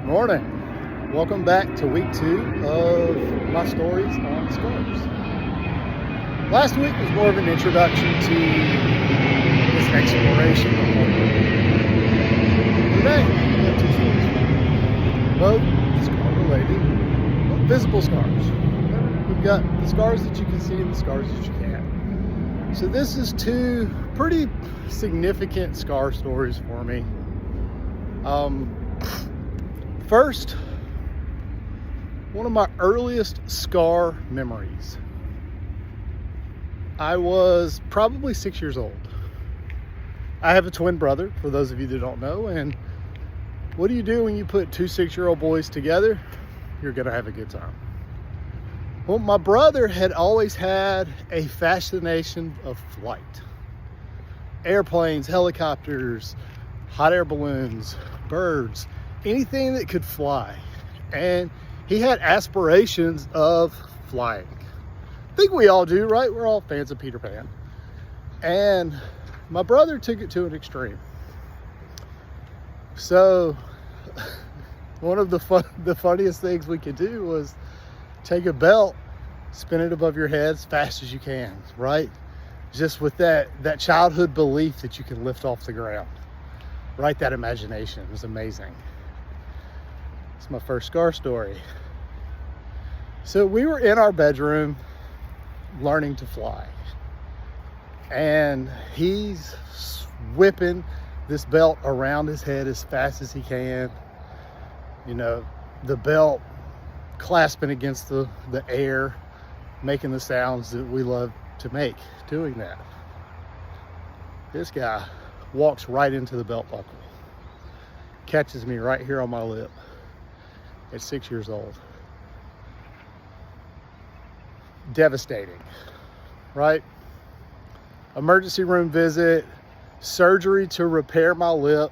Morning. Welcome back to week 2 of my stories on scars. Last week was more of an introduction to this exploration of today, we have 2 stories. Both scar related, but visible scars. We've got the scars that you can see and the scars that you can't. So this is 2 pretty significant scar stories for me. First, one of my earliest scar memories. I was probably 6 years old. I have a twin brother, for those of you that don't know, and what do you do when you put 2 6-year-old boys together? You're gonna have a good time. Well, my brother had always had a fascination of flight. Airplanes, helicopters, hot air balloons, birds, anything that could fly. And he had aspirations of flying. I think we all do, right? We're all fans of Peter Pan. And my brother took it to an extreme. So one of the funniest things we could do was take a belt, spin it above your head as fast as you can, right? Just with that childhood belief that you can lift off the ground, right? That imagination is amazing. It's my first scar story. So we were in our bedroom learning to fly, and he's whipping this belt around his head as fast as he can. You know, the belt clasping against the air, making the sounds that we love to make doing that. This guy walks right into the belt buckle, catches me right here on my lip at 6 years old. Devastating, right? Emergency room visit, surgery to repair my lip,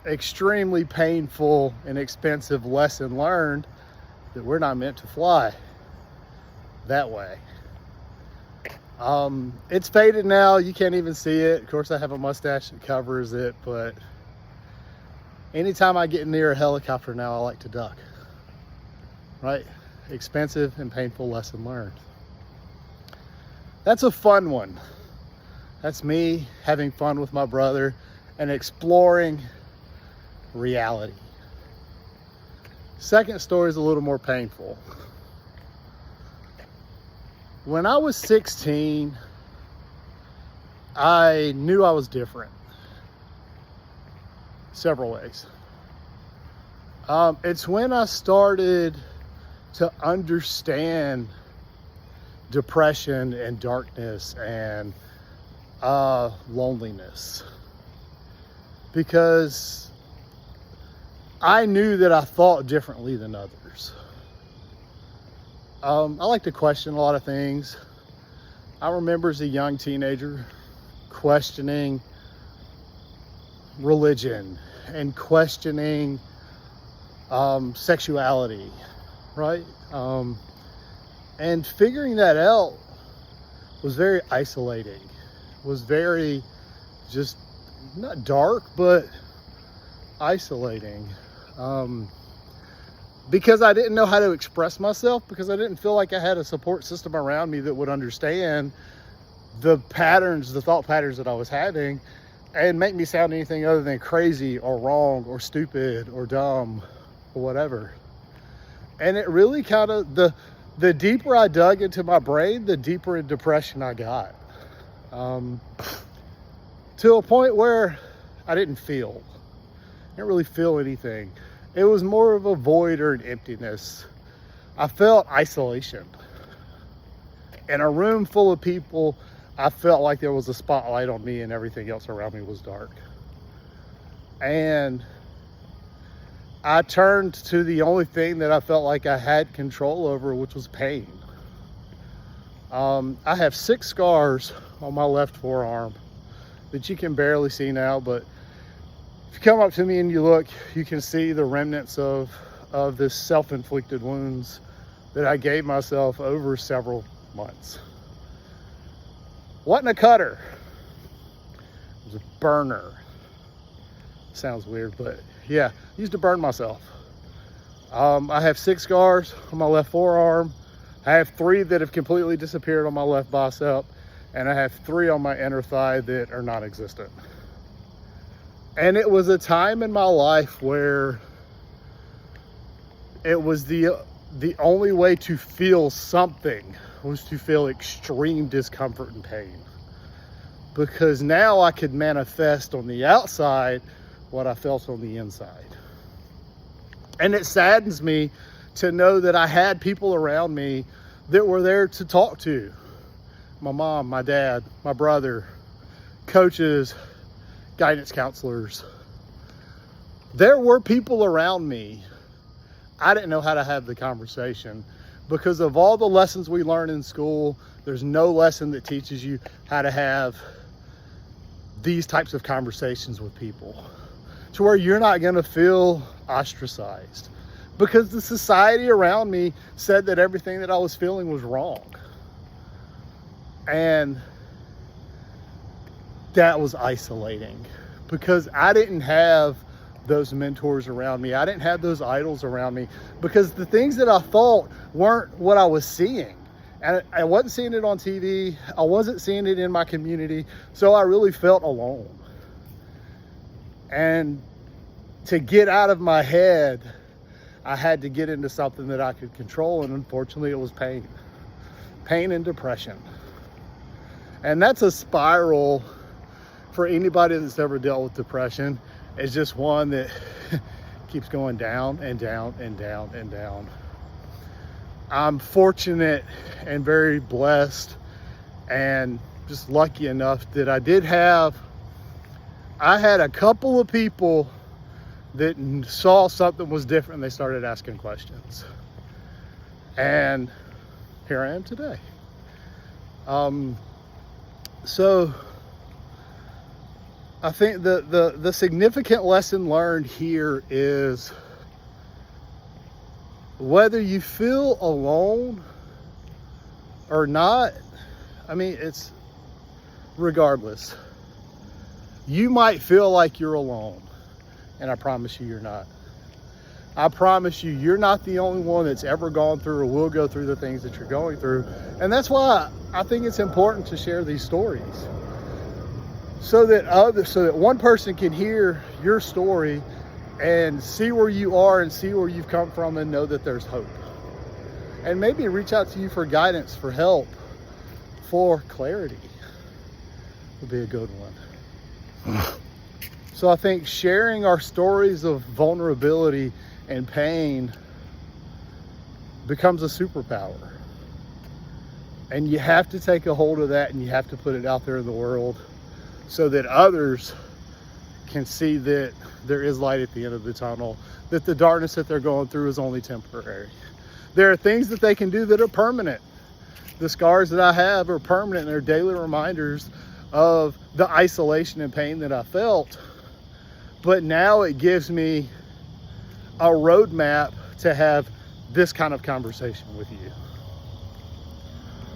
extremely painful and expensive lesson learned that we're not meant to fly that way. It's faded now, you can't even see it. Of course, I have a mustache that covers it, but anytime I get near a helicopter now, I like to duck, right? Expensive and painful lesson learned. That's a fun one. That's me having fun with my brother and exploring reality. Second story is a little more painful. When I was 16, I knew I was different. Several ways. It's when I started to understand depression and darkness and loneliness, because I knew that I thought differently than others. I like to question a lot of things. I remember as a young teenager questioning religion and questioning sexuality, right? And figuring that out was very isolating, was very just not dark, but isolating. Because I didn't know how to express myself, because I didn't feel like I had a support system around me that would understand the thought patterns that I was having, and make me sound anything other than crazy or wrong or stupid or dumb or whatever. And it really kind of, the deeper I dug into my brain, the deeper in depression I got. To a point where I didn't really feel anything. It was more of a void or an emptiness. I felt isolation. In a room full of people, I felt like there was a spotlight on me and everything else around me was dark. And I turned to the only thing that I felt like I had control over, which was pain. I have 6 scars on my left forearm that you can barely see now, but if you come up to me and you look, you can see the remnants of this self-inflicted wounds that I gave myself over several months. Wasn't a cutter, it was a burner. Sounds weird, but yeah, used to burn myself. I have 6 scars on my left forearm. I have 3 that have completely disappeared on my left bicep, and I have 3 on my inner thigh that are non-existent. And it was a time in my life where it was the only way to feel something was to feel extreme discomfort and pain. Because now I could manifest on the outside what I felt on the inside. And it saddens me to know that I had people around me that were there to talk to. My mom, my dad, my brother, coaches, guidance counselors. There were people around me. I didn't know how to have the conversation because of all the lessons we learn in school. There's no lesson that teaches you how to have these types of conversations with people to where you're not going to feel ostracized, because the society around me said that everything that I was feeling was wrong. And that was isolating because I didn't have those mentors around me. I didn't have those idols around me because the things that I thought weren't what I was seeing. And I wasn't seeing it on TV. I wasn't seeing it in my community. So I really felt alone. And to get out of my head, I had to get into something that I could control. And unfortunately, it was pain. Pain and depression. And that's a spiral for anybody that's ever dealt with depression. It's just one that keeps going down and down and down and down. I'm fortunate and very blessed and just lucky enough that I had a couple of people that saw something was different and they started asking questions. And here I am today. So I think the significant lesson learned here is whether you feel alone or not, I mean, it's regardless. You might feel like you're alone, and I promise you, you're not. I promise you, you're not the only one that's ever gone through or will go through the things that you're going through. And that's why I think it's important to share these stories so that one person can hear your story and see where you are and see where you've come from and know that there's hope. And maybe reach out to you for guidance, for help, for clarity would be a good one. So I think sharing our stories of vulnerability and pain becomes a superpower. And you have to take a hold of that and you have to put it out there in the world so that others can see that there is light at the end of the tunnel, that the darkness that they're going through is only temporary. There are things that they can do that are permanent. The scars that I have are permanent. They're daily reminders of the isolation and pain that I felt. But now it gives me a roadmap to have this kind of conversation with you.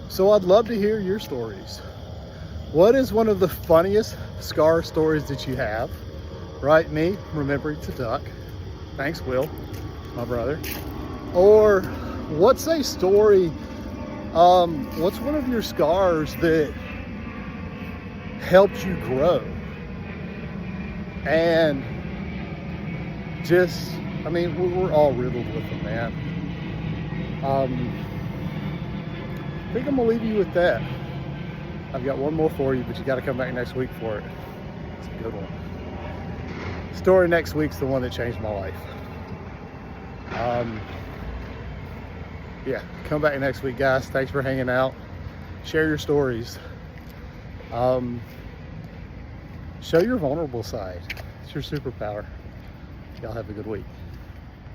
So I'd love to hear your stories. What is one of the funniest scar stories that you have? Write me, remembering to duck. Thanks, Will, my brother. Or what's a story, what's one of your scars that helped you grow? And just, I mean, we're all riddled with them, man. I think I'm gonna leave you with that. I've got one more for you, but you gotta come back next week for it. It's a good one. Story next week's the one that changed my life. Yeah, come back next week, guys. Thanks for hanging out. Share your stories. Show your vulnerable side. It's your superpower. Y'all have a good week.